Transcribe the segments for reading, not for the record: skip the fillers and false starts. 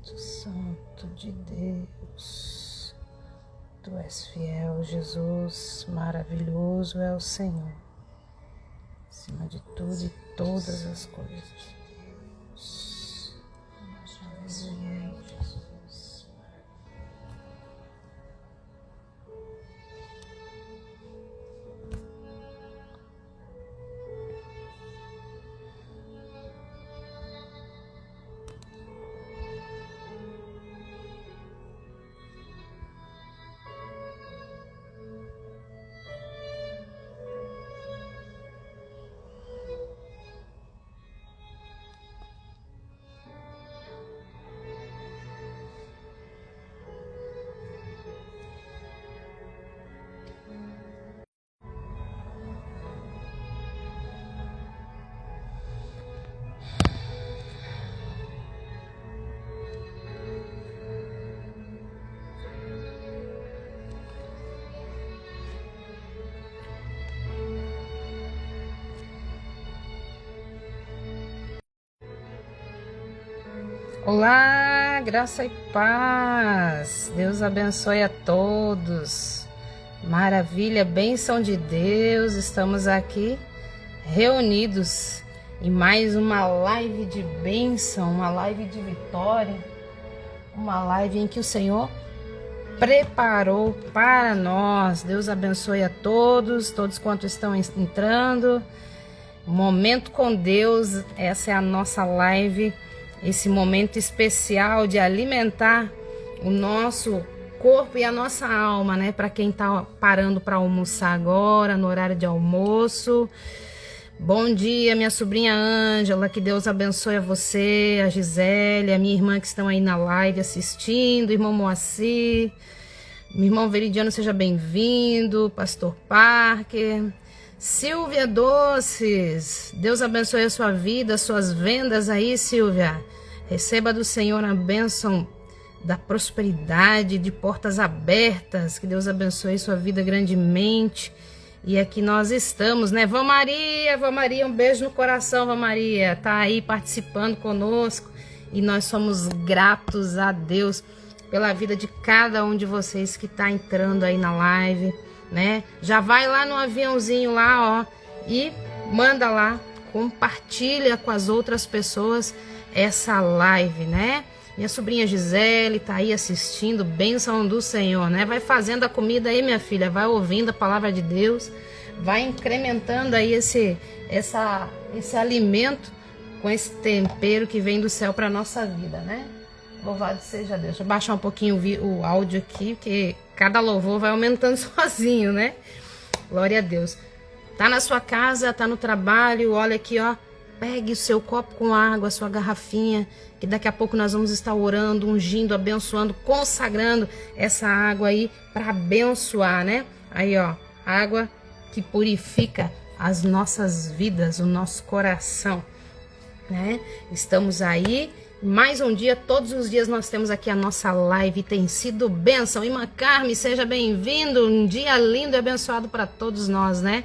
Espírito Santo de Deus, Tu és fiel, Jesus, maravilhoso é o Senhor, acima de tudo e todas as coisas. Aleluia, Jesus. Olá, graça e paz. Deus abençoe a todos. Maravilha, bênção de Deus. Estamos aqui reunidos em mais uma live de bênção, uma live de vitória, uma live em que o Senhor preparou para nós. Deus abençoe a todos quantos estão entrando. Momento com Deus, essa é a nossa live. Esse momento especial de alimentar o nosso corpo e a nossa alma, né? Para quem está parando para almoçar agora, no horário de almoço. Bom dia, minha sobrinha Ângela, que Deus abençoe a você, a Gisele, a minha irmã que estão aí na live assistindo, irmão Moacir, meu irmão Veridiano, seja bem-vindo, Pastor Parker, Silvia Doces, Deus abençoe a sua vida, as suas vendas aí, Silvia. Receba do Senhor a bênção da prosperidade, de portas abertas. Que Deus abençoe sua vida grandemente. E aqui nós estamos, né? Vã Maria, um beijo no coração, Vã Maria. Tá aí participando conosco. E nós somos gratos a Deus pela vida de cada um de vocês que tá entrando aí na live, né? Já vai lá no aviãozinho lá, ó, e manda lá, compartilha com as outras pessoas essa live, né? Minha sobrinha Gisele tá aí assistindo, bênção do Senhor, né? Vai fazendo a comida aí, minha filha, vai ouvindo a palavra de Deus, vai incrementando aí esse alimento com esse tempero que vem do céu para nossa vida, né? Louvado seja Deus. Deixa eu baixar um pouquinho o áudio aqui, porque cada louvor vai aumentando sozinho, né? Glória a Deus. Tá na sua casa, tá no trabalho, olha aqui, ó. Pegue o seu copo com água, a sua garrafinha, que daqui a pouco nós vamos estar orando, ungindo, abençoando, consagrando essa água aí para abençoar, né? Aí, ó, água que purifica as nossas vidas, o nosso coração, né? Estamos aí. Mais um dia, todos os dias nós temos aqui a nossa live, tem sido bênção. Irmã Carme, seja bem-vindo, um dia lindo e abençoado para todos nós, né?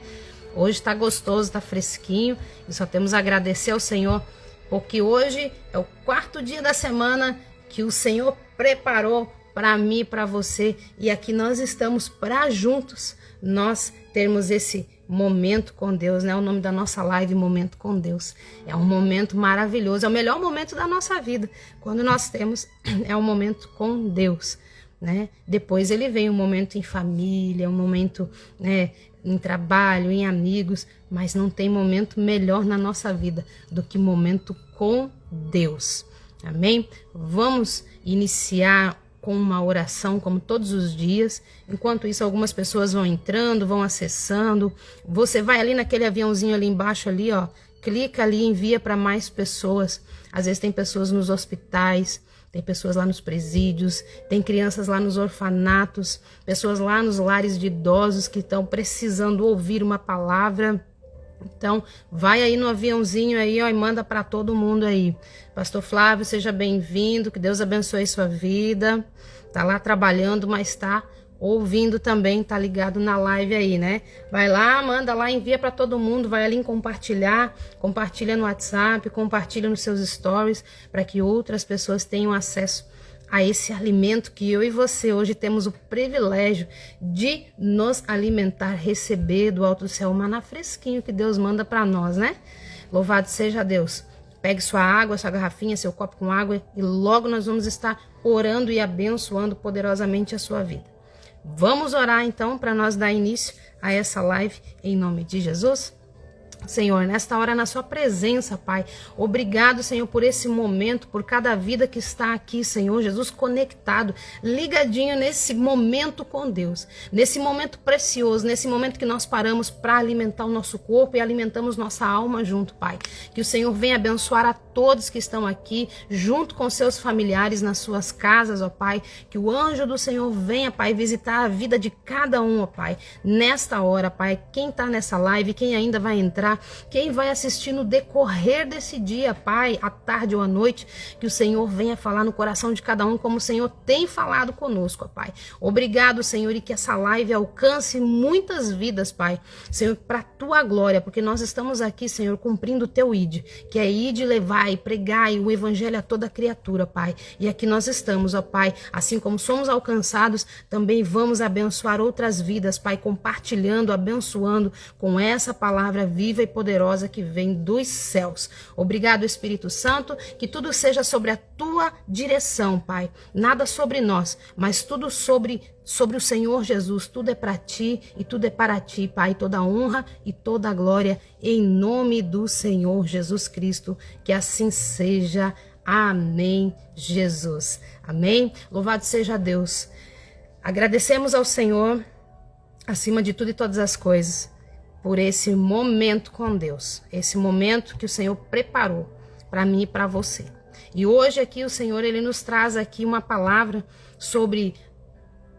Hoje está gostoso, está fresquinho e só temos a agradecer ao Senhor, porque hoje é o 4º dia da semana que o Senhor preparou para mim e para você, e aqui nós estamos para juntos nós termos esse momento com Deus, né? O nome da nossa live, Momento com Deus. É um momento maravilhoso, é o melhor momento da nossa vida. Quando nós temos, é um momento com Deus, né? Depois ele vem um momento em família, um momento, né, em trabalho, em amigos, mas não tem momento melhor na nossa vida do que momento com Deus. Amém? Vamos iniciar com uma oração, como todos os dias. Enquanto isso, algumas pessoas vão entrando, vão acessando. Você vai ali naquele aviãozinho ali embaixo, ali, ó, clica ali e envia para mais pessoas. Às vezes tem pessoas nos hospitais, tem pessoas lá nos presídios, tem crianças lá nos orfanatos, pessoas lá nos lares de idosos que estão precisando ouvir uma palavra. Então, vai aí no aviãozinho aí, ó, e manda para todo mundo aí. Pastor Flávio, seja bem-vindo, que Deus abençoe sua vida. Tá lá trabalhando, mas tá ouvindo também, tá ligado na live aí, né? Vai lá, manda lá, envia para todo mundo, vai ali em compartilhar, compartilha no WhatsApp, compartilha nos seus stories, para que outras pessoas tenham acesso a esse alimento que eu e você hoje temos o privilégio de nos alimentar, receber do alto do céu o maná fresquinho que Deus manda para nós, né? Louvado seja Deus. Pegue sua água, sua garrafinha, seu copo com água e logo nós vamos estar orando e abençoando poderosamente a sua vida. Vamos orar então para nós dar início a essa live em nome de Jesus? Senhor, nesta hora na sua presença, Pai, obrigado, Senhor, por esse momento, por cada vida que está aqui, Senhor Jesus, conectado, ligadinho nesse momento com Deus, nesse momento precioso, nesse momento que nós paramos para alimentar o nosso corpo e alimentamos nossa alma junto, Pai. Que o Senhor venha abençoar a todos que estão aqui, junto com seus familiares nas suas casas, ó Pai, que o anjo do Senhor venha, Pai, visitar a vida de cada um, ó Pai, nesta hora, Pai, quem está nessa live, quem ainda vai entrar, quem vai assistir no decorrer desse dia, Pai, à tarde ou à noite, que o Senhor venha falar no coração de cada um como o Senhor tem falado conosco, Pai. Obrigado, Senhor, e que essa live alcance muitas vidas, Pai, Senhor, para a tua glória, porque nós estamos aqui, Senhor, cumprindo o teu ID, que é ir levar e pregar o evangelho a toda criatura, Pai. E aqui nós estamos, ó Pai, assim como somos alcançados, também vamos abençoar outras vidas, Pai, compartilhando, abençoando com essa palavra viva e poderosa que vem dos céus. Obrigado, Espírito Santo, que tudo seja sobre a tua direção, Pai. Nada sobre nós, mas tudo sobre o Senhor Jesus. Tudo é para ti e tudo é para ti, Pai. Toda a honra e toda a glória em nome do Senhor Jesus Cristo. Que assim seja. Amém, Jesus. Amém. Louvado seja Deus. Agradecemos ao Senhor, acima de tudo e todas as coisas, por esse momento com Deus, esse momento que o Senhor preparou para mim e para você. E hoje aqui o Senhor, ele nos traz aqui uma palavra sobre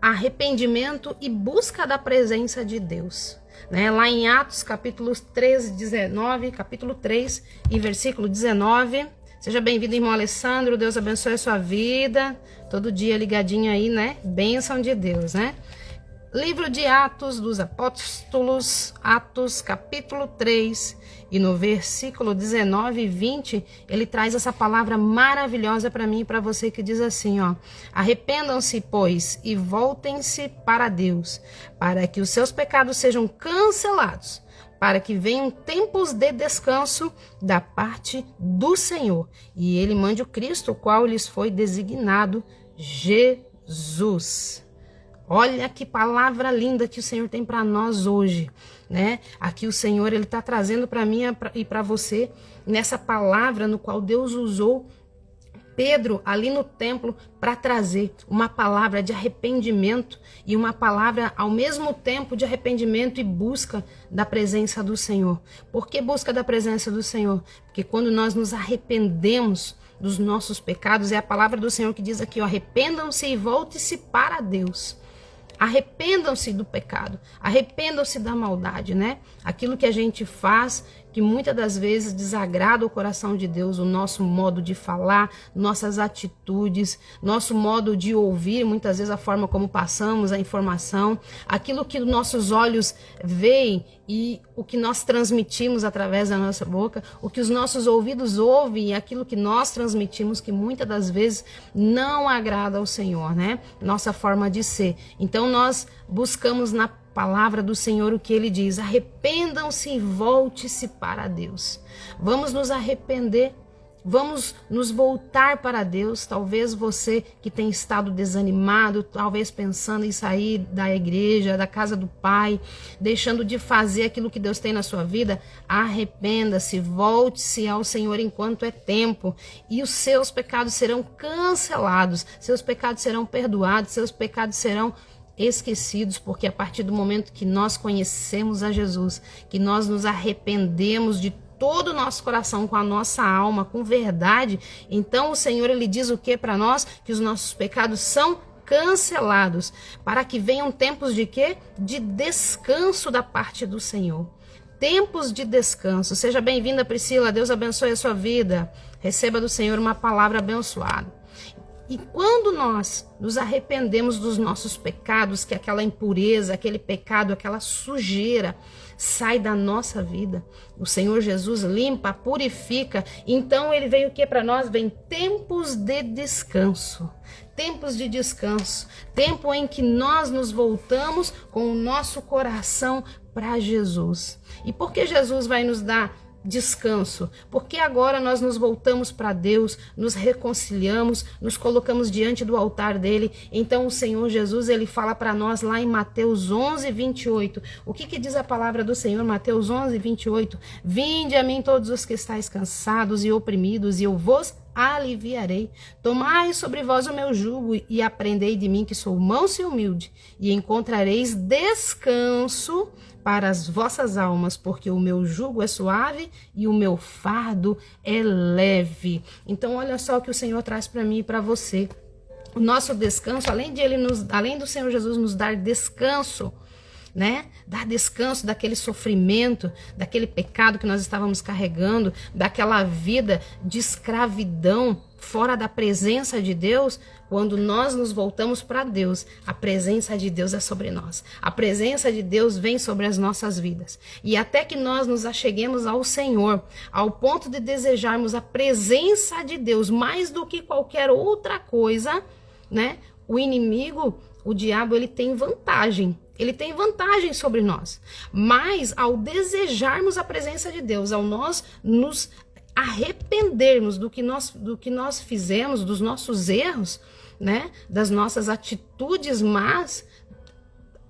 arrependimento e busca da presença de Deus, né? Lá em Atos capítulo 3 e versículo 19. Seja bem-vindo, irmão Alessandro, Deus abençoe a sua vida, todo dia ligadinho aí, né? Bênção de Deus, né? Livro de Atos dos Apóstolos, Atos capítulo 3, e no versículo 19 e 20, ele traz essa palavra maravilhosa para mim e para você que diz assim, ó: arrependam-se, pois, e voltem-se para Deus, para que os seus pecados sejam cancelados, para que venham tempos de descanso da parte do Senhor, e ele mande o Cristo, o qual lhes foi designado, Jesus. Olha que palavra linda que o Senhor tem para nós hoje, né? Aqui o Senhor, ele está trazendo para mim e para você, nessa palavra no qual Deus usou Pedro ali no templo para trazer uma palavra de arrependimento e uma palavra ao mesmo tempo de arrependimento e busca da presença do Senhor. Por que busca da presença do Senhor? Porque quando nós nos arrependemos dos nossos pecados, é a palavra do Senhor que diz aqui, ó, arrependam-se e volte-se para Deus. Arrependam-se do pecado, arrependam-se da maldade, né? Aquilo que a gente faz, que muitas das vezes desagrada o coração de Deus, o nosso modo de falar, nossas atitudes, nosso modo de ouvir, muitas vezes a forma como passamos a informação, aquilo que nossos olhos veem e o que nós transmitimos através da nossa boca, o que os nossos ouvidos ouvem e aquilo que nós transmitimos, que muitas das vezes não agrada ao Senhor, né? Nossa forma de ser. Então nós buscamos na palavra do Senhor o que ele diz: arrependam-se e volte-se para Deus. Vamos nos arrepender, vamos nos voltar para Deus. Talvez você que tem estado desanimado, talvez pensando em sair da igreja, da casa do Pai, deixando de fazer aquilo que Deus tem na sua vida, arrependa-se, volte-se ao Senhor enquanto é tempo, e os seus pecados serão cancelados, seus pecados serão perdoados, seus pecados serão esquecidos, porque a partir do momento que nós conhecemos a Jesus, que nós nos arrependemos de todo o nosso coração, com a nossa alma, com verdade, então o Senhor, ele diz o que para nós? Que os nossos pecados são cancelados, para que venham tempos de quê? De descanso da parte do Senhor. Tempos de descanso. Seja bem-vinda, Priscila, Deus abençoe a sua vida, receba do Senhor uma palavra abençoada. E quando nós nos arrependemos dos nossos pecados, que aquela impureza, aquele pecado, aquela sujeira sai da nossa vida, o Senhor Jesus limpa, purifica. Então ele veio o que para nós? Vem tempos de descanso. Tempos de descanso, tempo em que nós nos voltamos com o nosso coração para Jesus. E por que Jesus vai nos dar descanso? Porque agora nós nos voltamos para Deus, nos reconciliamos, nos colocamos diante do altar dele. Então o Senhor Jesus, ele fala para nós lá em Mateus 11, 28. O que diz a palavra do Senhor? Mateus 11, 28. Vinde a mim todos os que estáis cansados e oprimidos, e eu vos aliviarei. Tomai sobre vós o meu jugo e aprendei de mim, que sou manso e humilde, e encontrareis descanso para as vossas almas, porque o meu jugo é suave e o meu fardo é leve. Então olha só o que o Senhor traz para mim e para você. O nosso descanso, além do Senhor Jesus nos dar descanso, né? Dar descanso daquele sofrimento, daquele pecado que nós estávamos carregando, daquela vida de escravidão fora da presença de Deus. Quando nós nos voltamos para Deus, a presença de Deus é sobre nós. A presença de Deus vem sobre as nossas vidas. E até que nós nos acheguemos ao Senhor, ao ponto de desejarmos a presença de Deus mais do que qualquer outra coisa, né? O inimigo, o diabo, ele tem vantagem. Ele tem vantagem sobre nós. Mas ao desejarmos a presença de Deus, ao nós nos arrependermos do que nós fizemos, dos nossos erros, né, das nossas atitudes más,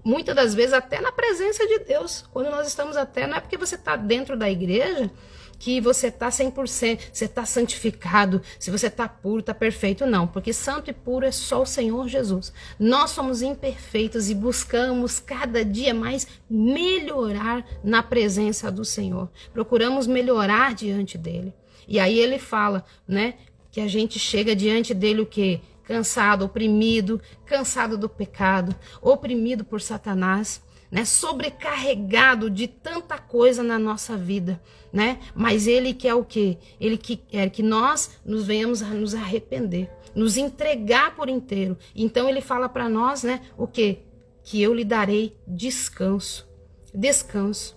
muitas das vezes até na presença de Deus, quando nós estamos até, não é porque você está dentro da igreja que você está 100%, você está santificado, se você está puro, está perfeito, não, porque santo e puro é só o Senhor Jesus. Nós somos imperfeitos e buscamos cada dia mais melhorar na presença do Senhor, procuramos melhorar diante dele. E aí ele fala, né, que a gente chega diante dele o quê? Cansado, oprimido, cansado do pecado, oprimido por Satanás, né, sobrecarregado de tanta coisa na nossa vida, né? Mas ele quer o quê? Ele quer que nós nos venhamos a nos arrepender, nos entregar por inteiro. Então ele fala para nós, né, o quê? Que eu lhe darei descanso. Descanso.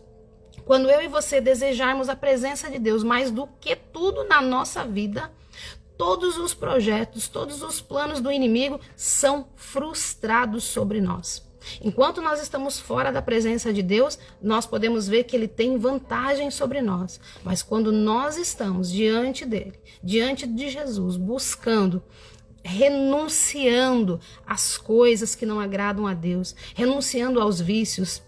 Quando eu e você desejarmos a presença de Deus mais do que tudo na nossa vida, todos os projetos, todos os planos do inimigo são frustrados sobre nós. Enquanto nós estamos fora da presença de Deus, nós podemos ver que ele tem vantagem sobre nós. Mas quando nós estamos diante dele, diante de Jesus, buscando, renunciando às coisas que não agradam a Deus, renunciando aos vícios,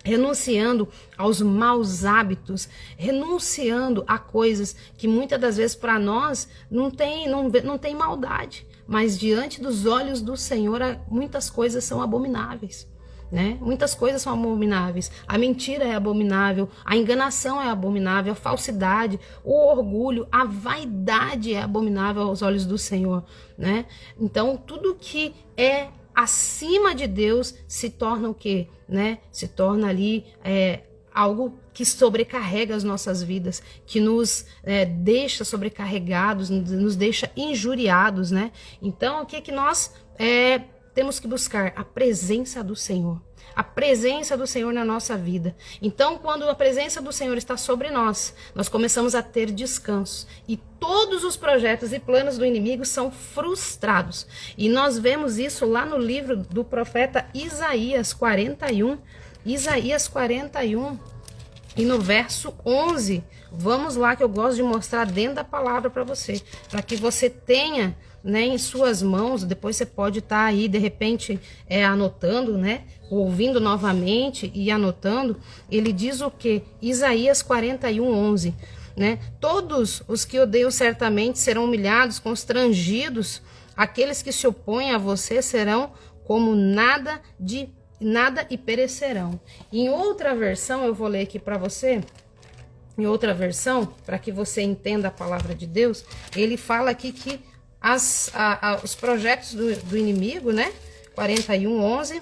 renunciando aos maus hábitos, renunciando a coisas que muitas das vezes para nós não tem maldade, mas diante dos olhos do Senhor muitas coisas são abomináveis, né? Muitas coisas são abomináveis. A mentira é abominável, a enganação é abominável, a falsidade, o orgulho, a vaidade é abominável aos olhos do Senhor, né? Então tudo que é acima de Deus se torna o quê? Né? Se torna ali algo que sobrecarrega as nossas vidas, que nos deixa sobrecarregados, nos deixa injuriados, né? Então, o que nós temos que buscar? A presença do Senhor. A presença do Senhor na nossa vida. Então, quando a presença do Senhor está sobre nós, nós começamos a ter descanso. E todos os projetos e planos do inimigo são frustrados. E nós vemos isso lá no livro do profeta Isaías 41. Isaías 41 e no verso 11. Vamos lá que eu gosto de mostrar dentro da palavra para você. Para que você tenha, né, em suas mãos, depois você pode estar aí de repente anotando, né, ouvindo novamente e anotando. Ele diz o que? Isaías 41:11, né? Todos os que odeiam certamente serão humilhados, constrangidos, aqueles que se opõem a você serão como nada e perecerão. Em outra versão, eu vou ler aqui para você. Em outra versão, para que você entenda a palavra de Deus, ele fala aqui que os projetos do inimigo, né? 41:11,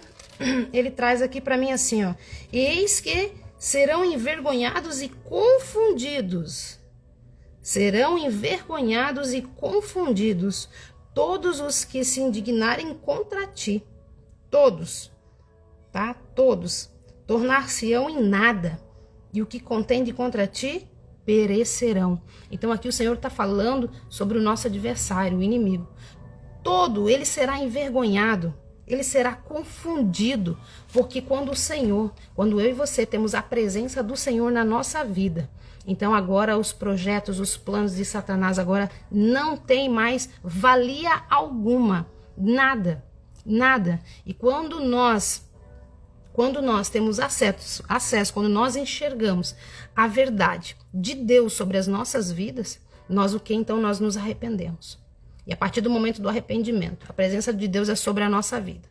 ele traz aqui para mim assim, ó: eis que serão envergonhados e confundidos. Serão envergonhados e confundidos todos os que se indignarem contra ti, todos, tá? Todos, tornar-se-ão em nada, e o que contende contra ti, perecerão. Então aqui o Senhor está falando sobre o nosso adversário, o inimigo. Todo ele será envergonhado, ele será confundido, porque quando o Senhor, quando eu e você temos a presença do Senhor na nossa vida, então agora os projetos, os planos de Satanás agora não tem mais valia alguma, nada, nada. E quando nós temos acesso, quando nós enxergamos a verdade de Deus sobre as nossas vidas, nós o que então? Nós nos arrependemos. E a partir do momento do arrependimento, a presença de Deus é sobre a nossa vida.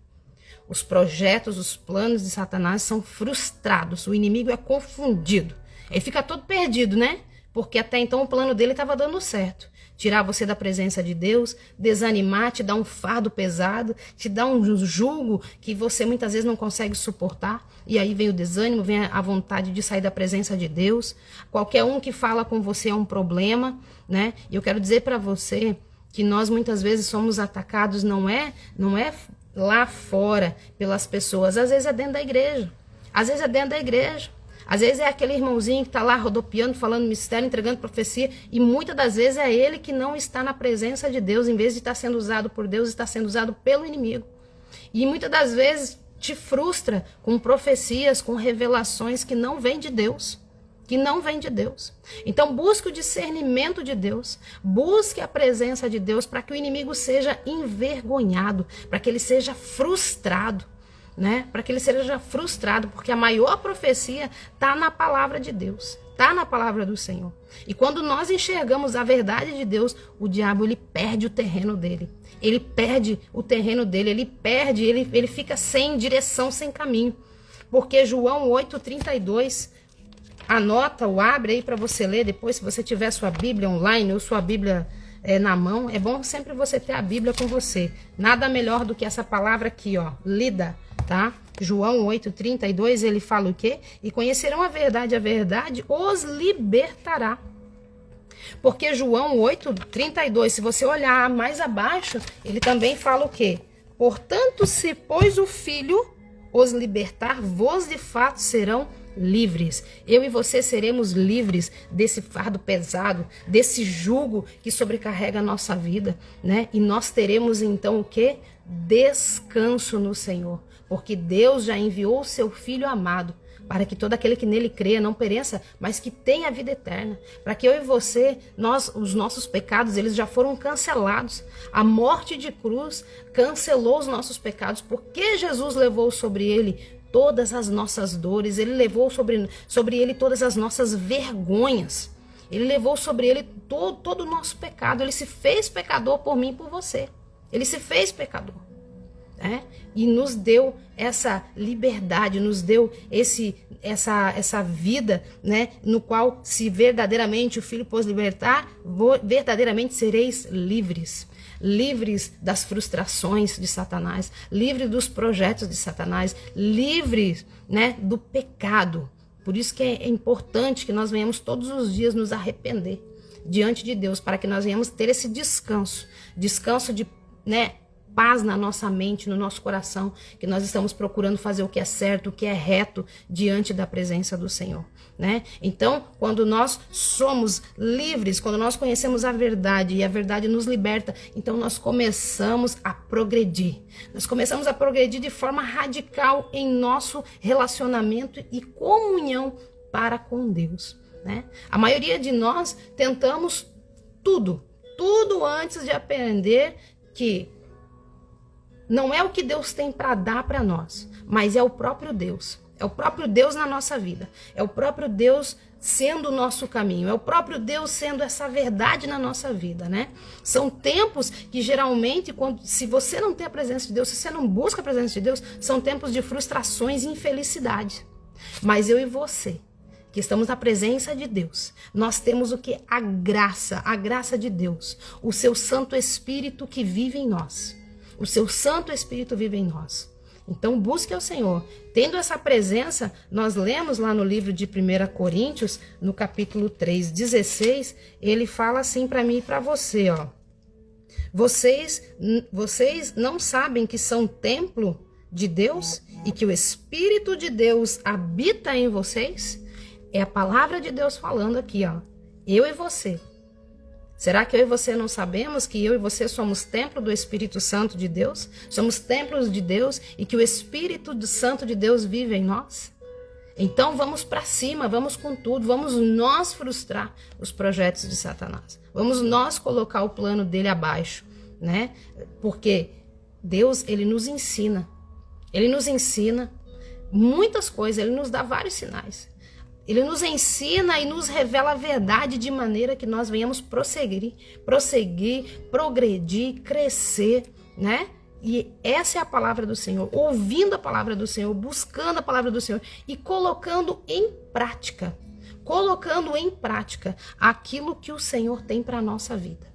Os projetos, os planos de Satanás são frustrados, o inimigo é confundido. Ele fica todo perdido, né? Porque até então o plano dele estava dando certo. Tirar você da presença de Deus, desanimar, te dar um fardo pesado, te dar um jugo que você muitas vezes não consegue suportar. E aí vem o desânimo, vem a vontade de sair da presença de Deus. Qualquer um que fala com você é um problema, né? E eu quero dizer para você que nós muitas vezes somos atacados, não é lá fora pelas pessoas, às vezes é dentro da igreja. Às vezes é dentro da igreja. Às vezes é aquele irmãozinho que está lá rodopiando, falando mistério, entregando profecia, e muitas das vezes é ele que não está na presença de Deus, em vez de estar sendo usado por Deus, está sendo usado pelo inimigo. E muitas das vezes te frustra com profecias, com revelações que não vêm de Deus. Que não vem de Deus. Então busque o discernimento de Deus, busque a presença de Deus para que o inimigo seja envergonhado, para que ele seja frustrado, né? Para que ele seja frustrado, porque a maior profecia está na palavra de Deus, está na palavra do Senhor. E quando nós enxergamos a verdade de Deus, o diabo ele perde o terreno dele. Ele perde o terreno dele, ele fica sem direção, sem caminho. Porque João 8:32, anota ou abre aí para você ler depois, se você tiver sua Bíblia online ou sua Bíblia na mão. É bom sempre você ter a Bíblia com você. Nada melhor do que essa palavra aqui, ó, lida, tá? João 8:32, ele fala o quê? E conhecerão a verdade os libertará. Porque João 8:32, se você olhar mais abaixo, ele também fala o quê? Portanto, se pois o Filho os libertar, vós de fato serão livres. Eu e você seremos livres desse fardo pesado, desse jugo que sobrecarrega a nossa vida, né? E nós teremos então o quê? Descanso no Senhor, porque Deus já enviou o seu Filho amado para que todo aquele que nele creia não pereça, mas que tenha a vida eterna. Para que eu e você, os nossos pecados, eles já foram cancelados. A morte de cruz cancelou os nossos pecados, porque Jesus levou sobre ele todas as nossas dores, ele levou sobre ele todas as nossas vergonhas, ele levou sobre ele todo o nosso pecado, ele se fez pecador por mim e por você, ele se fez pecador, né? E nos deu essa liberdade, nos deu essa vida, né? No qual, se verdadeiramente o Filho pôs libertar, verdadeiramente sereis livres. Livres das frustrações de Satanás, livres dos projetos de Satanás, livres, né, do pecado. Por isso que é importante que nós venhamos todos os dias nos arrepender diante de Deus, para que nós venhamos ter esse descanso de, né, paz na nossa mente, no nosso coração, que nós estamos procurando fazer o que é certo, o que é reto diante da presença do Senhor, né? Então, quando nós somos livres, quando nós conhecemos a verdade e a verdade nos liberta, então nós começamos a progredir. Nós começamos a progredir de forma radical em nosso relacionamento e comunhão para com Deus, né? A maioria de nós tentamos tudo antes de aprender que não é o que Deus tem para dar para nós, mas é o próprio Deus. É o próprio Deus na nossa vida. É o próprio Deus sendo o nosso caminho. É o próprio Deus sendo essa verdade na nossa vida, né? São tempos que geralmente, se você não tem a presença de Deus, se você não busca a presença de Deus, são tempos de frustrações e infelicidade. Mas eu e você, que estamos na presença de Deus, nós temos o que? A graça de Deus. O seu Santo Espírito que vive em nós. O seu Santo Espírito vive em nós. Então busque ao Senhor. Tendo essa presença, nós lemos lá no livro de 1 Coríntios, no capítulo 3:16, ele fala assim para mim e para você, ó. Vocês não sabem que são templo de Deus e que o Espírito de Deus habita em vocês? É a palavra de Deus falando aqui, ó. Eu e você. Será que eu e você não sabemos que eu e você somos templo do Espírito Santo de Deus? Somos templos de Deus e que o Espírito Santo de Deus vive em nós? Então vamos para cima, vamos com tudo, vamos nós frustrar os projetos de Satanás. Vamos nós colocar o plano dele abaixo, né? Porque Deus, ele nos ensina muitas coisas, ele nos dá vários sinais. Ele nos ensina e nos revela a verdade de maneira que nós venhamos prosseguir, progredir, crescer, né? E essa é a palavra do Senhor, ouvindo a palavra do Senhor, buscando a palavra do Senhor e colocando em prática aquilo que o Senhor tem para a nossa vida,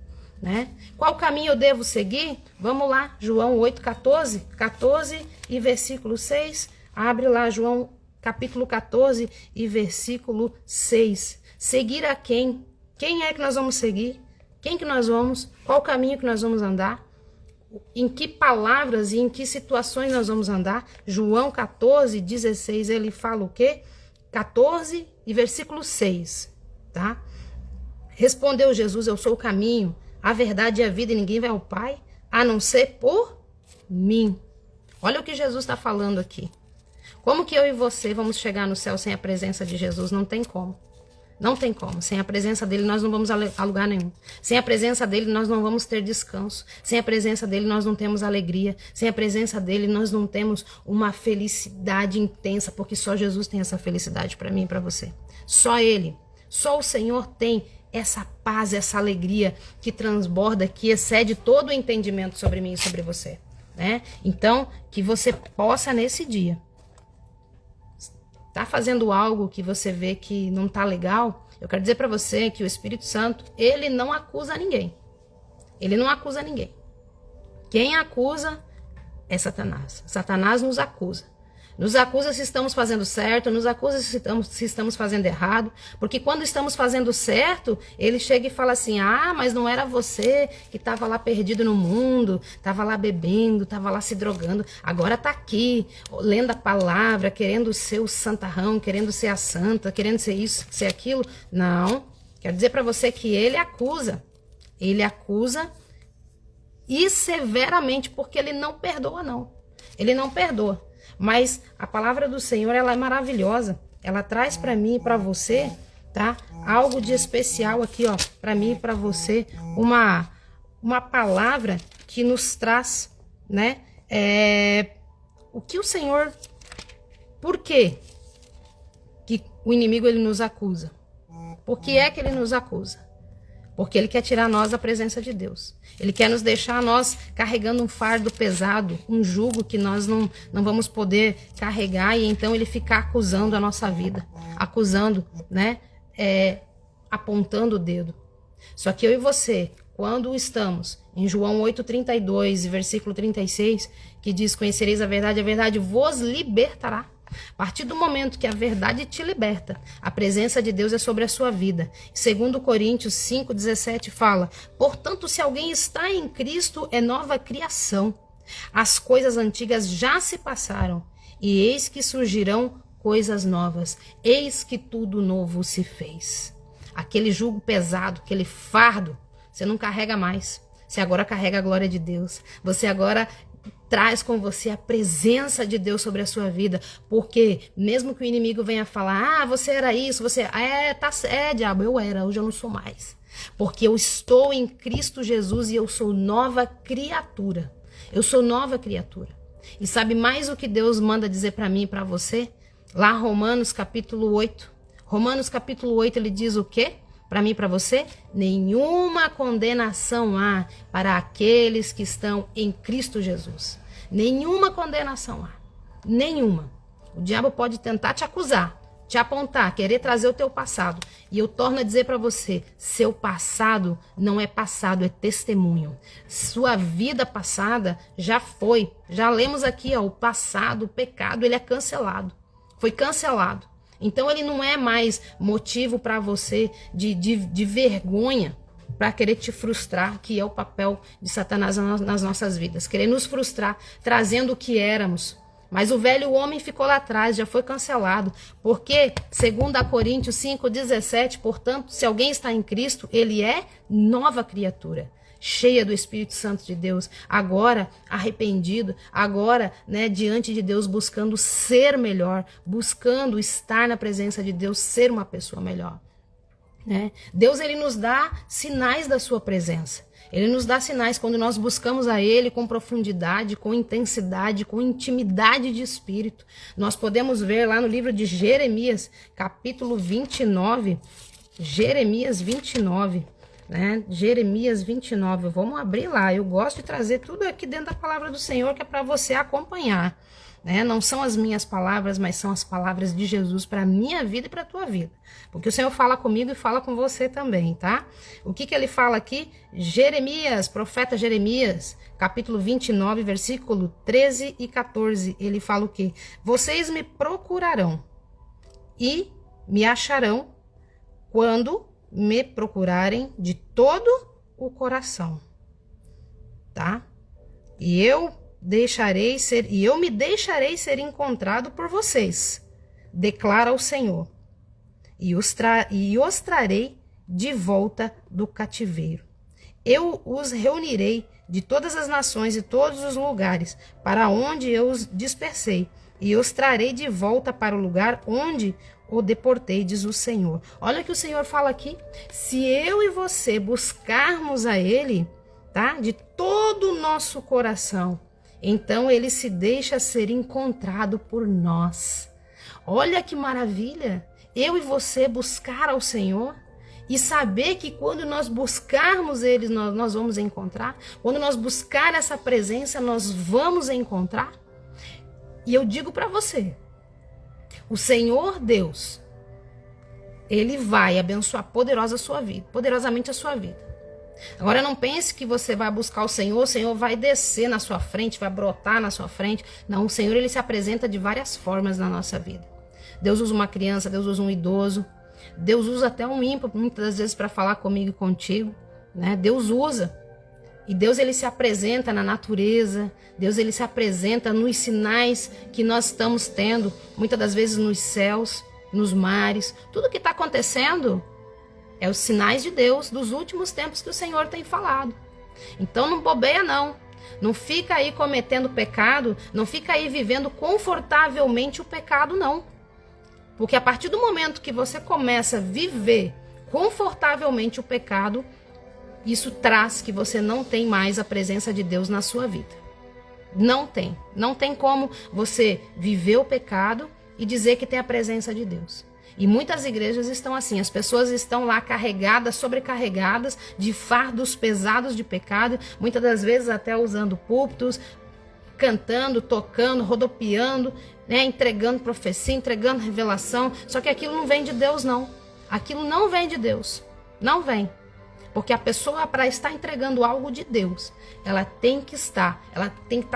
né? Qual caminho eu devo seguir? Vamos lá, João 8,14 e versículo 6, abre lá João capítulo 14 e versículo 6. Seguir a quem? Quem é que nós vamos seguir? Quem que nós vamos? Qual caminho que nós vamos andar? Em que palavras e em que situações nós vamos andar? João 14, 16, ele fala o quê? 14 e versículo 6, tá? Respondeu Jesus, eu sou o caminho, a verdade e a vida, e ninguém vai ao Pai, a não ser por mim. Olha o que Jesus está falando aqui. Como que eu e você vamos chegar no céu sem a presença de Jesus? Não tem como. Não tem como. Sem a presença dele, nós não vamos a lugar nenhum. Sem a presença dele, nós não vamos ter descanso. Sem a presença dele, nós não temos alegria. Sem a presença dele, nós não temos uma felicidade intensa, porque só Jesus tem essa felicidade para mim e para você. Só ele. Só o Senhor tem essa paz, essa alegria que transborda, que excede todo o entendimento sobre mim e sobre você, né? Então, que você possa nesse dia tá fazendo algo que você vê que não tá legal, eu quero dizer para você que o Espírito Santo, ele não acusa ninguém. Ele não acusa ninguém. Quem acusa é Satanás. Satanás nos acusa. Nos acusa se estamos fazendo certo, nos acusa se estamos fazendo errado, porque quando estamos fazendo certo, ele chega e fala assim, mas não era você que estava lá perdido no mundo, estava lá bebendo, estava lá se drogando, agora está aqui, lendo a palavra, querendo ser o santarrão, querendo ser a santa, querendo ser isso, ser aquilo. Não, quero dizer para você que ele acusa e severamente, porque ele não perdoa não, ele não perdoa. Mas a palavra do Senhor, ela é maravilhosa. Ela traz para mim e para você, tá? Algo de especial aqui, ó, para mim e para você, uma palavra que nos traz, né? O que o Senhor, por quê que o inimigo ele nos acusa? Por que é que ele nos acusa? Porque ele quer tirar nós da presença de Deus. Ele quer nos deixar nós carregando um fardo pesado, um jugo que nós não vamos poder carregar, e então ele fica acusando a nossa vida, acusando, né? Apontando o dedo. Só que eu e você, quando estamos em João 8,32, versículo 36, que diz, conhecereis a verdade vos libertará. A partir do momento que a verdade te liberta, a presença de Deus é sobre a sua vida. Segundo Coríntios 5,17 fala, portanto, se alguém está em Cristo, é nova criação. As coisas antigas já se passaram, e eis que surgirão coisas novas. Eis que tudo novo se fez. Aquele jugo pesado, aquele fardo, você não carrega mais. Você agora carrega a glória de Deus. Você agora traz com você a presença de Deus sobre a sua vida, porque mesmo que o inimigo venha falar, você era isso, diabo, eu era, hoje eu não sou mais, porque eu estou em Cristo Jesus e eu sou nova criatura, e sabe mais o que Deus manda dizer para mim e para você? Lá Romanos capítulo 8, ele diz o quê? Para mim e para você, nenhuma condenação há para aqueles que estão em Cristo Jesus. Nenhuma condenação há. Nenhuma. O diabo pode tentar te acusar, te apontar, querer trazer o teu passado. E eu torno a dizer para você, seu passado não é passado, é testemunho. Sua vida passada já foi. Já lemos aqui, o passado, o pecado, ele é cancelado. Foi cancelado. Então ele não é mais motivo para você de vergonha, para querer te frustrar, que é o papel de Satanás nas nossas vidas. Querer nos frustrar, trazendo o que éramos. Mas o velho homem ficou lá atrás, já foi cancelado. Porque, segundo a Coríntios 5:17, portanto, se alguém está em Cristo, ele é nova criatura, cheia do Espírito Santo de Deus, agora arrependido, agora, né, diante de Deus, buscando ser melhor, buscando estar na presença de Deus, ser uma pessoa melhor. Né? Deus, ele nos dá sinais da sua presença. Ele nos dá sinais quando nós buscamos a Ele com profundidade, com intensidade, com intimidade de espírito. Nós podemos ver lá no livro de Jeremias, capítulo 29, Jeremias 29, né? Jeremias 29, vamos abrir lá. Eu gosto de trazer tudo aqui dentro da palavra do Senhor, que é para você acompanhar. Né? Não são as minhas palavras, mas são as palavras de Jesus para a minha vida e para a tua vida. Porque o Senhor fala comigo e fala com você também, tá? O que ele fala aqui? Jeremias, profeta Jeremias, capítulo 29, versículo 13 e 14. Ele fala o quê? Vocês me procurarão e me acharão quando me procurarem de todo o coração, tá? E eu me deixarei ser encontrado por vocês, declara o Senhor, e os trarei de volta do cativeiro. Eu os reunirei de todas as nações e todos os lugares para onde eu os dispersei, e os trarei de volta para o lugar onde o deportei, diz o Senhor. Olha o que o Senhor fala aqui. Se eu e você buscarmos a Ele, tá? De todo o nosso coração, então Ele se deixa ser encontrado por nós. Olha que maravilha! Eu e você buscar ao Senhor e saber que quando nós buscarmos Ele, nós vamos encontrar. Quando nós buscar essa presença, nós vamos encontrar. E eu digo para você, o Senhor Deus, Ele vai abençoar poderosamente a sua vida. Agora não pense que você vai buscar o Senhor vai descer na sua frente, vai brotar na sua frente. Não, o Senhor, Ele se apresenta de várias formas na nossa vida. Deus usa uma criança, Deus usa um idoso, Deus usa até um ímpio, muitas das vezes, para falar comigo e contigo, né? Deus usa. E Deus, Ele se apresenta na natureza, Deus, Ele se apresenta nos sinais que nós estamos tendo, muitas das vezes nos céus, nos mares. Tudo que está acontecendo é os sinais de Deus dos últimos tempos que o Senhor tem falado. Então não bobeia não. Não fica aí cometendo pecado, não fica aí vivendo confortavelmente o pecado não. Porque a partir do momento que você começa a viver confortavelmente o pecado, isso traz que você não tem mais a presença de Deus na sua vida. Não tem. Não tem como você viver o pecado e dizer que tem a presença de Deus. E muitas igrejas estão assim, as pessoas estão lá carregadas, sobrecarregadas de fardos pesados de pecado, muitas das vezes até usando púlpitos, cantando, tocando, rodopiando, né, entregando profecia, entregando revelação, só que aquilo não vem de Deus não. Aquilo não vem de Deus, não vem. Porque a pessoa, para estar entregando algo de Deus, ela tem que estar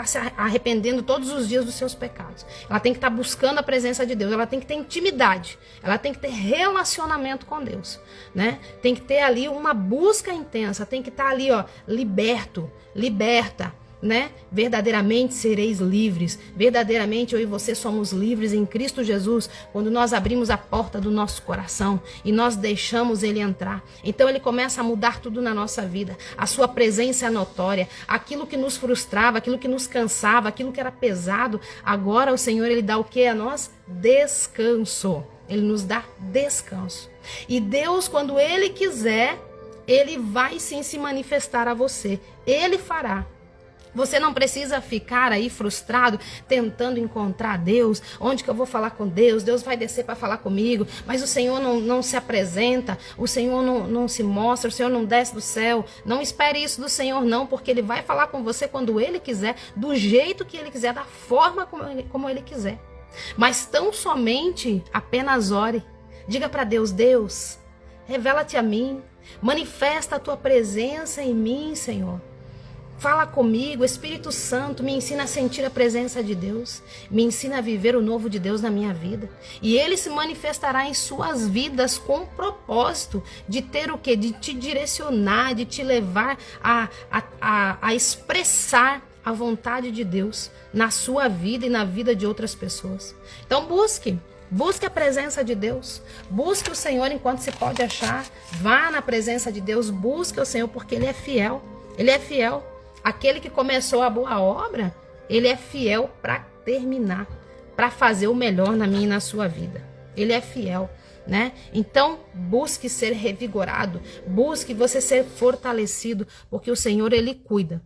se arrependendo todos os dias dos seus pecados. Ela tem que estar buscando a presença de Deus, ela tem que ter intimidade, ela tem que ter relacionamento com Deus, né? Tem que ter ali uma busca intensa, tem que estar ali, ó, liberta, né? Verdadeiramente sereis livres. Verdadeiramente eu e você somos livres em Cristo Jesus quando nós abrimos a porta do nosso coração e nós deixamos Ele entrar. Então Ele começa a mudar tudo na nossa vida. A sua presença é notória. Aquilo que nos frustrava, aquilo que nos cansava, aquilo que era pesado, agora o Senhor, Ele dá o que a nós? Descanso. Ele nos dá descanso. E Deus, quando Ele quiser, Ele vai sim se manifestar a você. Ele fará. Você não precisa ficar aí frustrado, tentando encontrar Deus. Onde que eu vou falar com Deus? Deus vai descer para falar comigo, mas o Senhor não se apresenta, o Senhor não se mostra, o Senhor não desce do céu. Não espere isso do Senhor não, porque Ele vai falar com você quando Ele quiser, do jeito que Ele quiser, da forma como Ele quiser. Mas tão somente apenas ore. Diga para Deus, Deus, revela-te a mim, manifesta a Tua presença em mim, Senhor. Fala comigo, Espírito Santo, me ensina a sentir a presença de Deus, me ensina a viver o novo de Deus na minha vida. E Ele se manifestará em suas vidas com o propósito de ter o quê? De te direcionar, de te levar a expressar a vontade de Deus na sua vida e na vida de outras pessoas. Então busque a presença de Deus, busque o Senhor enquanto se pode achar, vá na presença de Deus, busque o Senhor porque Ele é fiel, Ele é fiel. Aquele que começou a boa obra, Ele é fiel para terminar, para fazer o melhor na minha e na sua vida. Ele é fiel, né? Então, busque ser revigorado, busque você ser fortalecido, porque o Senhor, Ele cuida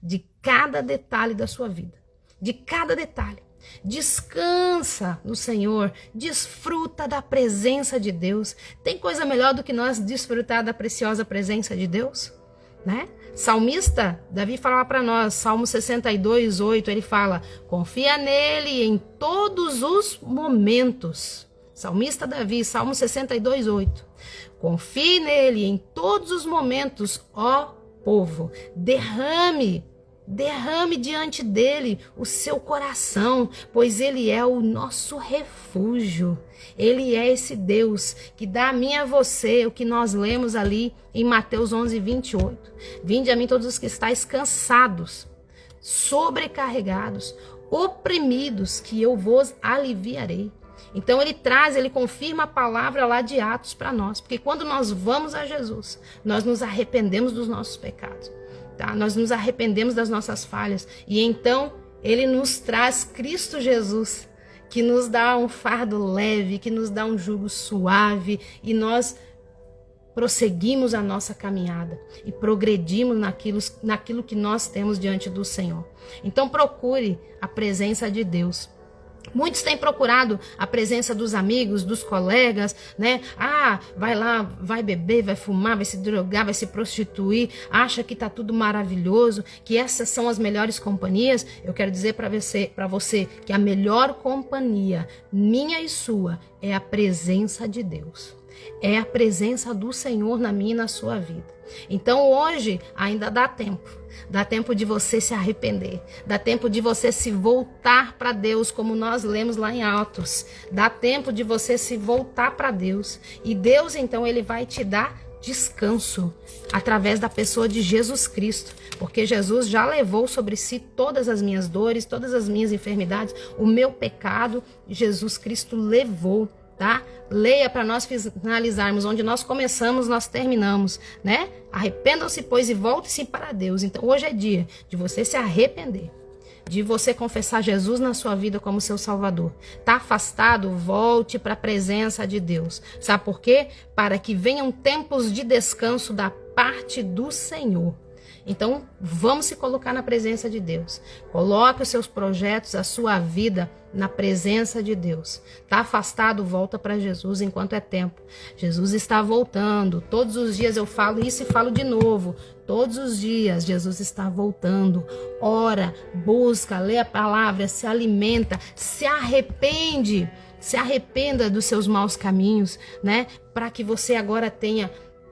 de cada detalhe da sua vida, de cada detalhe. Descansa no Senhor, desfruta da presença de Deus. Tem coisa melhor do que nós desfrutar da preciosa presença de Deus, né? Salmista, Davi fala para nós, Salmo 62, 8, ele fala, confia nele em todos os momentos. Salmista Davi, Salmo 62, 8. Confie nele em todos os momentos, ó povo. Derrame diante dele o seu coração, pois ele é o nosso refúgio. Ele é esse Deus que dá a mim e a você o que nós lemos ali em Mateus 11, 28. Vinde a mim todos os que estáis cansados, sobrecarregados, oprimidos, que eu vos aliviarei. Então ele confirma a palavra lá de Atos para nós, porque quando nós vamos a Jesus, nós nos arrependemos dos nossos pecados. Tá? Nós nos arrependemos das nossas falhas e então Ele nos traz Cristo Jesus, que nos dá um fardo leve, que nos dá um jugo suave e nós prosseguimos a nossa caminhada e progredimos naquilo que nós temos diante do Senhor. Então procure a presença de Deus. Muitos têm procurado a presença dos amigos, dos colegas, né? Vai lá, vai beber, vai fumar, vai se drogar, vai se prostituir, acha que tá tudo maravilhoso, que essas são as melhores companhias. Eu quero dizer para você que a melhor companhia, minha e sua, é a presença de Deus. É a presença do Senhor na minha e na sua vida. Então hoje ainda dá tempo de você se arrepender, dá tempo de você se voltar para Deus, como nós lemos lá em Atos, dá tempo de você se voltar para Deus, e Deus então Ele vai te dar descanso através da pessoa de Jesus Cristo, porque Jesus já levou sobre si todas as minhas dores, todas as minhas enfermidades, o meu pecado, Jesus Cristo levou. Tá? Leia para nós finalizarmos, onde nós começamos, nós terminamos, né? Arrependam-se, pois, e volte-se para Deus. Então, hoje é dia de você se arrepender, de você confessar Jesus na sua vida como seu Salvador. Tá afastado? Volte para a presença de Deus. Sabe por quê? Para que venham tempos de descanso da parte do Senhor. Então, vamos se colocar na presença de Deus. Coloque os seus projetos, a sua vida na presença de Deus. Está afastado? Volta para Jesus enquanto é tempo. Jesus está voltando. Todos os dias eu falo isso e falo de novo. Todos os dias Jesus está voltando. Ora, busca, lê a palavra, se alimenta, se arrepende. Se arrependa dos seus maus caminhos, né? Para que você agora tenha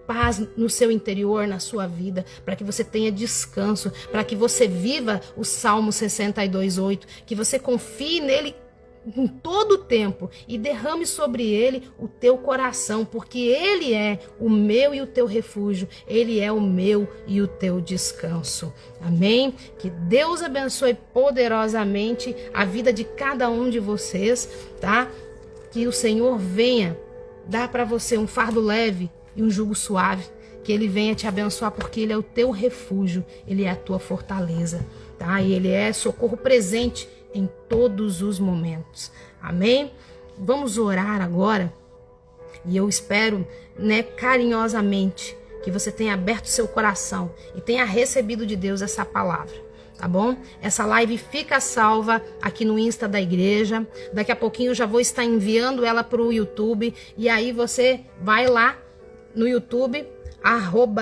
paz no seu interior, na sua vida, para que você tenha descanso, para que você viva o Salmo 62:8, que você confie nele em todo o tempo e derrame sobre ele o teu coração, porque ele é o meu e o teu refúgio, ele é o meu e o teu descanso. Amém? Que Deus abençoe poderosamente a vida de cada um de vocês, tá? Que o Senhor venha dar para você um fardo leve e um jugo suave, que Ele venha te abençoar, porque Ele é o teu refúgio, Ele é a tua fortaleza, tá? E Ele é socorro presente em todos os momentos. Amém? Vamos orar agora, e eu espero, né, carinhosamente, que você tenha aberto seu coração e tenha recebido de Deus essa palavra. Tá bom? Essa live fica salva aqui no Insta da igreja. Daqui a pouquinho eu já vou estar enviando ela para o YouTube, e aí você vai lá no YouTube,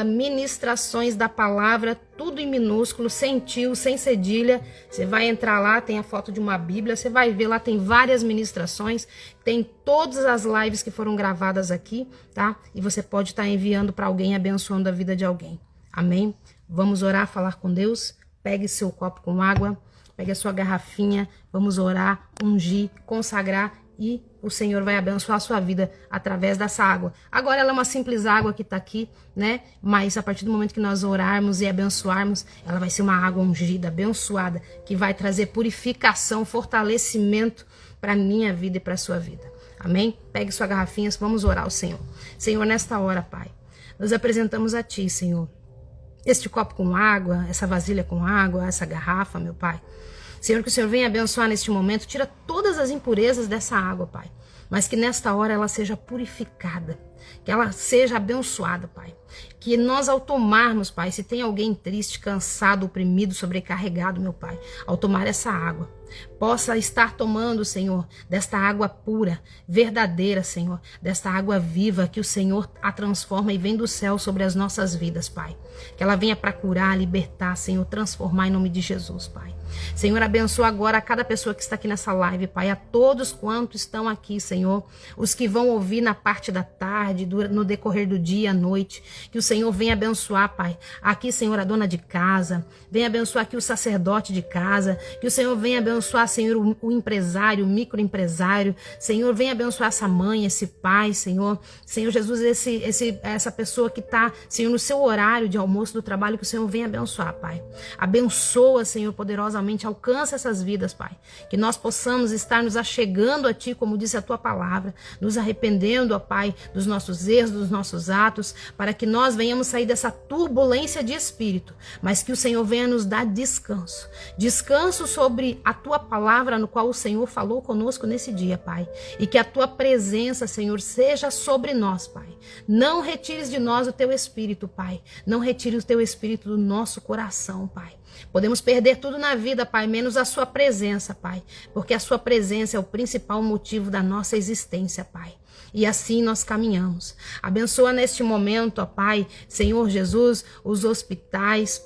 @ministrações da palavra, tudo em minúsculo, sem tio, sem cedilha. Você vai entrar lá, tem a foto de uma Bíblia, você vai ver lá, tem várias ministrações, tem todas as lives que foram gravadas aqui, tá? E você pode estar enviando para alguém, abençoando a vida de alguém. Amém? Vamos orar, falar com Deus? Pegue seu copo com água, pegue a sua garrafinha, vamos orar, ungir, consagrar e o Senhor vai abençoar a sua vida através dessa água. Agora ela é uma simples água que está aqui, né? Mas a partir do momento que nós orarmos e abençoarmos, ela vai ser uma água ungida, abençoada, que vai trazer purificação, fortalecimento para a minha vida e para a sua vida. Amém? Pegue sua garrafinha, vamos orar ao Senhor. Senhor, nesta hora, Pai, nos apresentamos a Ti, Senhor. Este copo com água, essa vasilha com água, essa garrafa, meu Pai. Senhor, que o Senhor venha abençoar neste momento, tira todas as impurezas dessa água, Pai. Mas que nesta hora ela seja purificada, que ela seja abençoada, Pai. Que nós ao tomarmos, Pai, se tem alguém triste, cansado, oprimido, sobrecarregado, meu Pai, ao tomar essa água, possa estar tomando, Senhor, desta água pura, verdadeira, Senhor, desta água viva que o Senhor a transforma e vem do céu sobre as nossas vidas, Pai. Que ela venha para curar, libertar, Senhor, transformar em nome de Jesus, Pai. Senhor, abençoa agora a cada pessoa que está aqui nessa live, Pai, a todos quantos estão aqui, Senhor, os que vão ouvir na parte da tarde, no decorrer do dia, à noite, que o Senhor venha abençoar, Pai. Aqui, Senhor, a dona de casa, venha abençoar aqui o sacerdote de casa, que o Senhor venha abençoar, Senhor, o empresário, o microempresário, Senhor, venha abençoar essa mãe, esse pai, Senhor, Senhor Jesus, essa pessoa que está, Senhor, no seu horário de almoço do trabalho, que o Senhor venha abençoar, Pai. Abençoa, Senhor, poderosamente, alcança essas vidas, Pai. Que nós possamos estar nos achegando a Ti, como disse a Tua palavra, nos arrependendo, ó Pai, dos nossos erros, dos nossos atos, para que nós venhamos sair dessa turbulência de espírito, mas que o Senhor venha nos dar descanso. Descanso sobre a Tua palavra, no qual o Senhor falou conosco nesse dia, Pai. E que a Tua presença, Senhor, seja sobre nós, Pai. Não retires de nós o Teu Espírito, Pai. Não retire o Teu Espírito do nosso coração, Pai. Podemos perder tudo na vida, Pai, menos a Sua presença, Pai, porque a Sua presença é o principal motivo da nossa existência, Pai. E assim nós caminhamos. Abençoa neste momento, ó Pai, Senhor Jesus, os hospitais.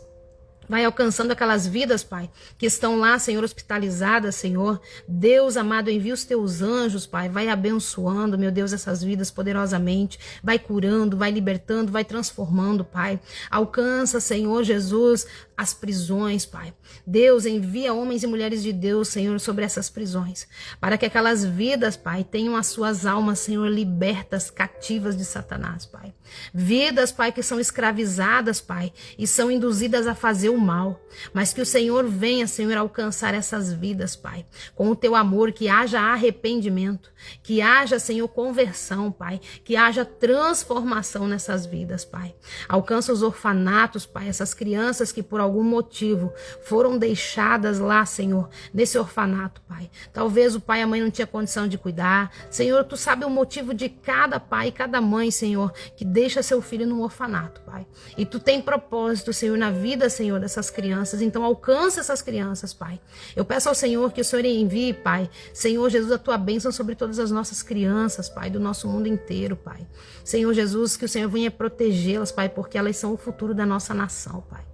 Vai alcançando aquelas vidas, Pai, que estão lá, Senhor, hospitalizadas, Senhor. Deus amado, envia os Teus anjos, Pai. Vai abençoando, meu Deus, essas vidas poderosamente. Vai curando, vai libertando, vai transformando, Pai. Alcança, Senhor Jesus, as prisões, Pai. Deus, envia homens e mulheres de Deus, Senhor, sobre essas prisões. Para que aquelas vidas, Pai, tenham as suas almas, Senhor, libertas, cativas de Satanás, Pai. Vidas, Pai, que são escravizadas, Pai, e são induzidas a fazer o mal, mas que o Senhor venha, Senhor, alcançar essas vidas, Pai, com o Teu amor, que haja arrependimento, que haja, Senhor, conversão, Pai, que haja transformação nessas vidas, Pai. Alcança os orfanatos, Pai, essas crianças que por algum motivo foram deixadas lá, Senhor, nesse orfanato, Pai. Talvez o pai e a mãe não tinham condição de cuidar. Senhor, Tu sabe o motivo de cada pai e cada mãe, Senhor, que deixa seu filho num orfanato, Pai. E Tu tem propósito, Senhor, na vida, Senhor, dessas crianças. Então alcança essas crianças, Pai. Eu peço ao Senhor que o Senhor envie, Pai, Senhor Jesus, a Tua bênção sobre todas as nossas crianças, Pai, do nosso mundo inteiro, Pai. Senhor Jesus, que o Senhor venha protegê-las, Pai, porque elas são o futuro da nossa nação, Pai.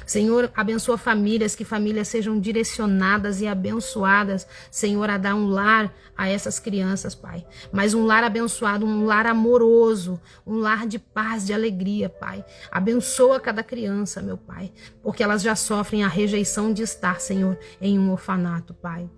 Senhor, abençoa famílias, que famílias sejam direcionadas e abençoadas, Senhor, a dar um lar a essas crianças, Pai. Mas um lar abençoado, um lar amoroso, um lar de paz, de alegria, Pai. Abençoa cada criança, meu Pai, porque elas já sofrem a rejeição de estar, Senhor, em um orfanato, Pai.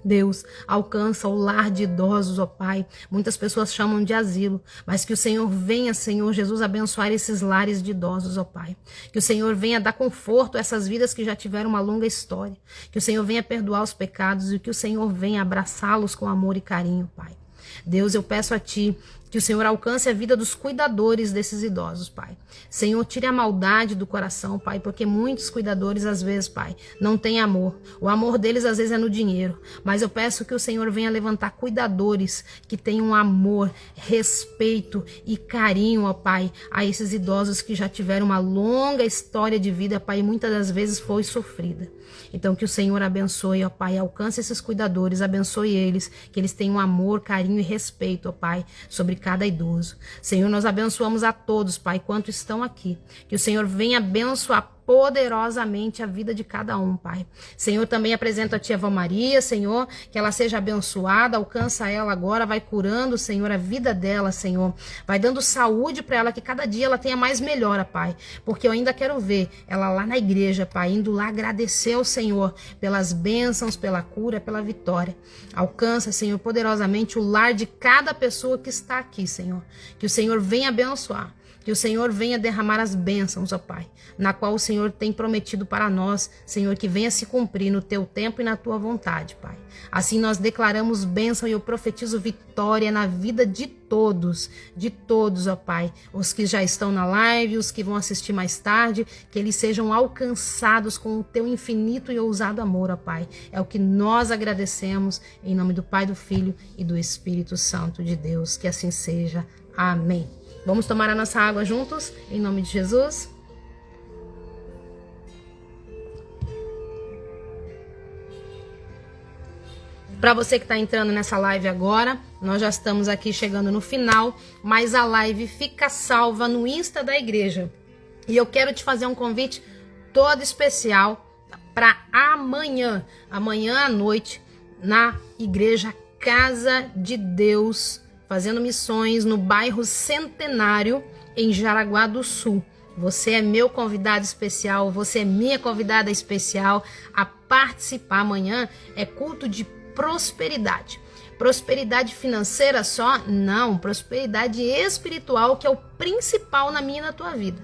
Deus, alcança o lar de idosos, ó Pai. Muitas pessoas chamam de asilo, mas que o Senhor venha, Senhor Jesus, abençoar esses lares de idosos, ó Pai. Que o Senhor venha dar conforto a essas vidas que já tiveram uma longa história. Que o Senhor venha perdoar os pecados e que o Senhor venha abraçá-los com amor e carinho, Pai. Deus, eu peço a Ti que o Senhor alcance a vida dos cuidadores desses idosos, Pai. Senhor, tire a maldade do coração, Pai, porque muitos cuidadores, às vezes, Pai, não têm amor. O amor deles, às vezes, é no dinheiro. Mas eu peço que o Senhor venha levantar cuidadores que tenham amor, respeito e carinho, ó Pai, a esses idosos que já tiveram uma longa história de vida, Pai, e muitas das vezes foi sofrida. Então, que o Senhor abençoe, ó Pai, alcance esses cuidadores, abençoe eles, que eles tenham amor, carinho e respeito, ó Pai, sobre cada idoso. Senhor, nós abençoamos a todos, Pai, quanto estão aqui. Que o Senhor venha abençoar poderosamente a vida de cada um, Pai. Senhor, também apresento a tia Vó Maria, Senhor, que ela seja abençoada, alcança ela agora, vai curando, Senhor, a vida dela, Senhor. Vai dando saúde para ela, que cada dia ela tenha mais melhora, Pai. Porque eu ainda quero ver ela lá na igreja, Pai, indo lá agradecer ao Senhor pelas bênçãos, pela cura, pela vitória. Alcança, Senhor, poderosamente o lar de cada pessoa que está aqui, Senhor. Que o Senhor venha abençoar. Que o Senhor venha derramar as bênçãos, ó Pai, na qual o Senhor tem prometido para nós, Senhor, que venha se cumprir no teu tempo e na tua vontade, Pai. Assim nós declaramos bênção e eu profetizo vitória na vida de todos, ó Pai. Os que já estão na live, os que vão assistir mais tarde, que eles sejam alcançados com o teu infinito e ousado amor, ó Pai. É o que nós agradecemos, em nome do Pai, do Filho e do Espírito Santo de Deus. Que assim seja. Amém. Vamos tomar a nossa água juntos, em nome de Jesus. Para você que está entrando nessa live agora, nós já estamos aqui chegando no final, mas a live fica salva no Insta da igreja. E eu quero te fazer um convite todo especial para amanhã à noite, na igreja Casa de Deus, fazendo missões no bairro Centenário, em Jaraguá do Sul. Você é meu convidado especial, você é minha convidada especial a participar. Amanhã é culto de prosperidade. Prosperidade financeira só? Não, prosperidade espiritual, que é o principal na minha e na tua vida.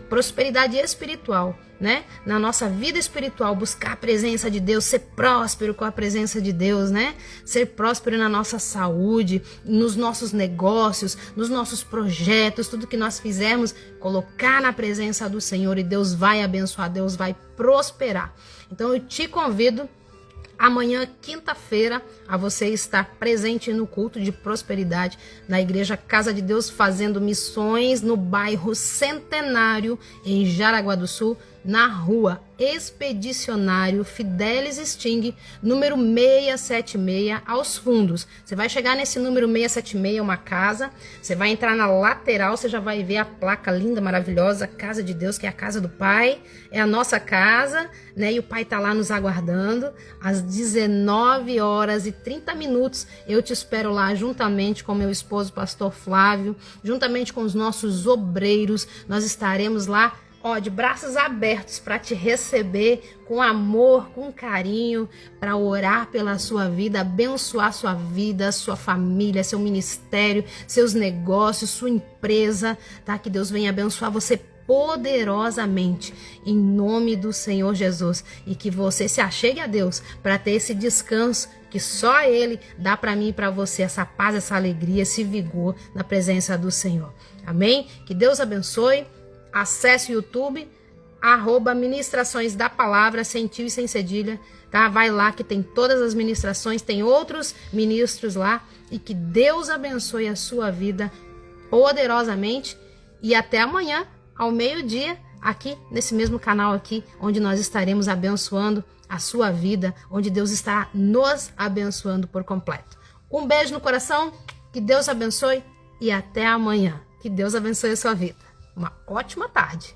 Prosperidade espiritual, né? Na nossa vida espiritual, buscar a presença de Deus, ser próspero com a presença de Deus, né? Ser próspero na nossa saúde, nos nossos negócios, nos nossos projetos, tudo que nós fizermos, colocar na presença do Senhor e Deus vai abençoar, Deus vai prosperar. Então eu te convido amanhã, quinta-feira, a você estar presente no culto de prosperidade na igreja Casa de Deus, fazendo missões no bairro Centenário, em Jaraguá do Sul, na rua Expedicionário Fidelis Sting, número 676, aos fundos. Você vai chegar nesse número 676, uma casa, você vai entrar na lateral, você já vai ver a placa linda, maravilhosa, Casa de Deus, que é a casa do Pai, é a nossa casa, né? E o Pai tá lá nos aguardando. Às 19h30, eu te espero lá, juntamente com meu esposo, pastor Flávio, juntamente com os nossos obreiros. Nós estaremos lá, de braços abertos para te receber com amor, com carinho, para orar pela sua vida, abençoar sua vida, sua família, seu ministério, seus negócios, sua empresa, tá? Que Deus venha abençoar você poderosamente, em nome do Senhor Jesus, e que você se achegue a Deus para ter esse descanso que só Ele dá para mim e para você, essa paz, essa alegria, esse vigor na presença do Senhor. Amém? Que Deus abençoe. Acesse o YouTube, @ministrações da palavra, sem tio e sem cedilha, tá? Vai lá que tem todas as ministrações, tem outros ministros lá, e que Deus abençoe a sua vida poderosamente, e até amanhã, ao meio-dia, aqui nesse mesmo canal aqui, onde nós estaremos abençoando a sua vida, onde Deus está nos abençoando por completo. Um beijo no coração, que Deus abençoe e até amanhã. Que Deus abençoe a sua vida. Uma ótima tarde.